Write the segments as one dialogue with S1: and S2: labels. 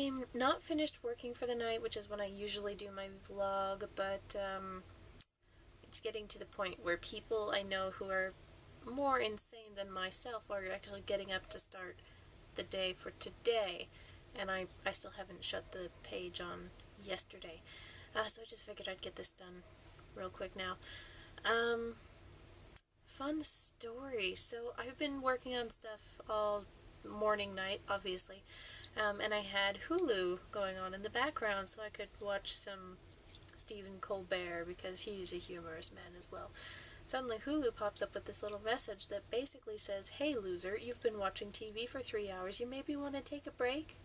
S1: I'm not finished working for the night, which is when I usually do my vlog, but it's getting to the point where people I know who are more insane than myself are actually getting up to start the day for today, and I still haven't shut the page on yesterday. So I just figured I'd get this done real quick now. Fun story. So I've been working on stuff all morning, night, obviously, and I had Hulu going on in the background so I could watch some Stephen Colbert because he's a humorous man as well. Suddenly Hulu pops up with this little message that basically says, "Hey loser, you've been watching TV for 3 hours, you maybe want to take a break?"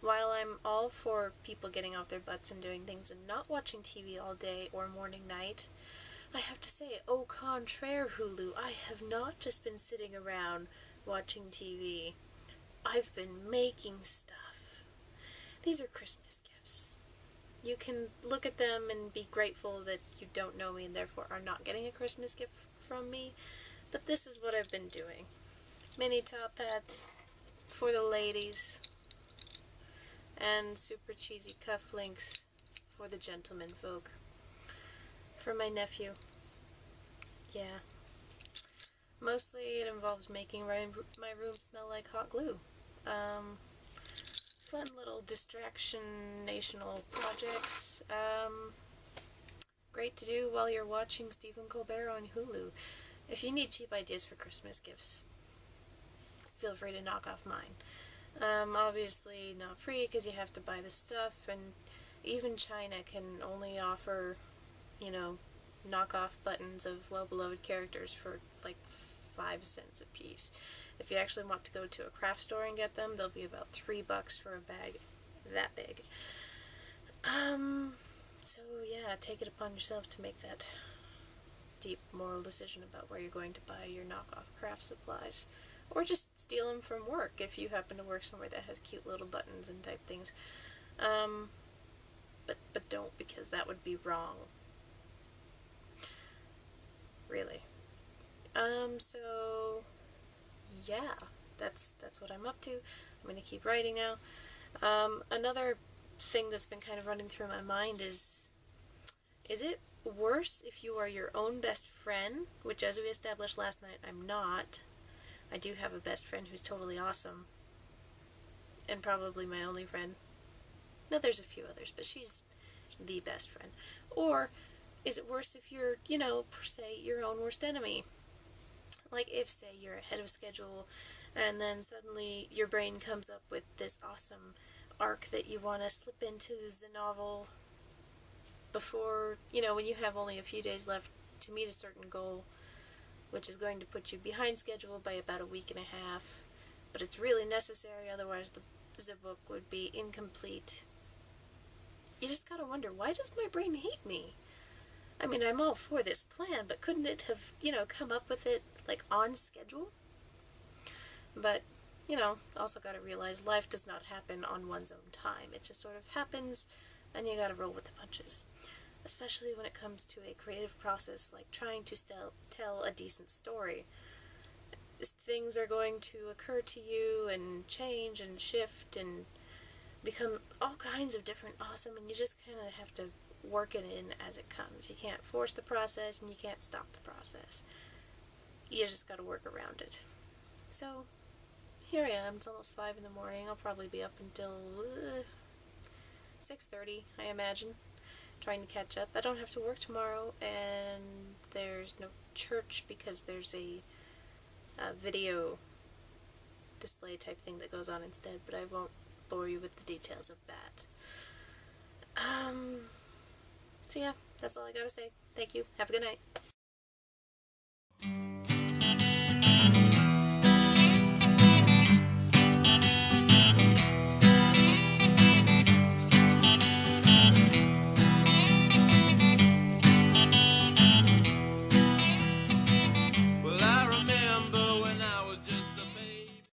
S1: While I'm all for people getting off their butts and doing things and not watching TV all day or morning, night, I have to say, au contraire, Hulu, I have not just been sitting around watching TV. I've been making stuff. These are Christmas gifts. You can look at them and be grateful that you don't know me and therefore are not getting a Christmas gift from me, but this is what I've been doing. Mini top hats for the ladies, and super cheesy cufflinks for the gentlemen folk. For my nephew. Yeah. Mostly it involves making my room smell like hot glue. Fun little distraction-national projects. Great to do while you're watching Stephen Colbert on Hulu. If you need cheap ideas for Christmas gifts, feel free to knock off mine. Obviously not free because you have to buy the stuff, and even China can only offer, you know, knockoff buttons of well-beloved characters for like 5 cents a piece. If you actually want to go to a craft store and get them, they'll be about $3 for a bag that big. So yeah, take it upon yourself to make that deep moral decision about where you're going to buy your knockoff craft supplies. Or just steal them from work if you happen to work somewhere that has cute little buttons and type things. But don't, because that would be wrong. Really. So yeah, that's what I'm up to. I'm gonna keep writing now. Another thing that's been kind of running through my mind is it worse if you are your own best friend, which as we established last night, I'm not. I do have a best friend who's totally awesome, and probably my only friend. No, there's a few others, but she's the best friend. Or is it worse if you're, per se, your own worst enemy? Like if, say, you're ahead of schedule, and then suddenly your brain comes up with this awesome arc that you want to slip into the novel before, when you have only a few days left to meet a certain goal, which is going to put you behind schedule by about a week and a half, but it's really necessary, otherwise the book would be incomplete. You just gotta wonder, why does my brain hate me? I mean, I'm all for this plan, but couldn't it have, come up with it, like, on schedule? But, also gotta realize life does not happen on one's own time. It just sort of happens, and you gotta roll with the punches. Especially when it comes to a creative process like trying to tell a decent story. Things are going to occur to you and change and shift and become all kinds of different awesome, and you just kind of have to work it in as it comes. You can't force the process and you can't stop the process. You just gotta work around it. So, here I am. It's almost 5 in the morning. I'll probably be up until 6:30, I imagine, trying to catch up. I don't have to work tomorrow, and there's no church because there's a video display type thing that goes on instead, but I won't bore you with the details of that. So yeah, that's all I gotta say. Thank you. Have a good night.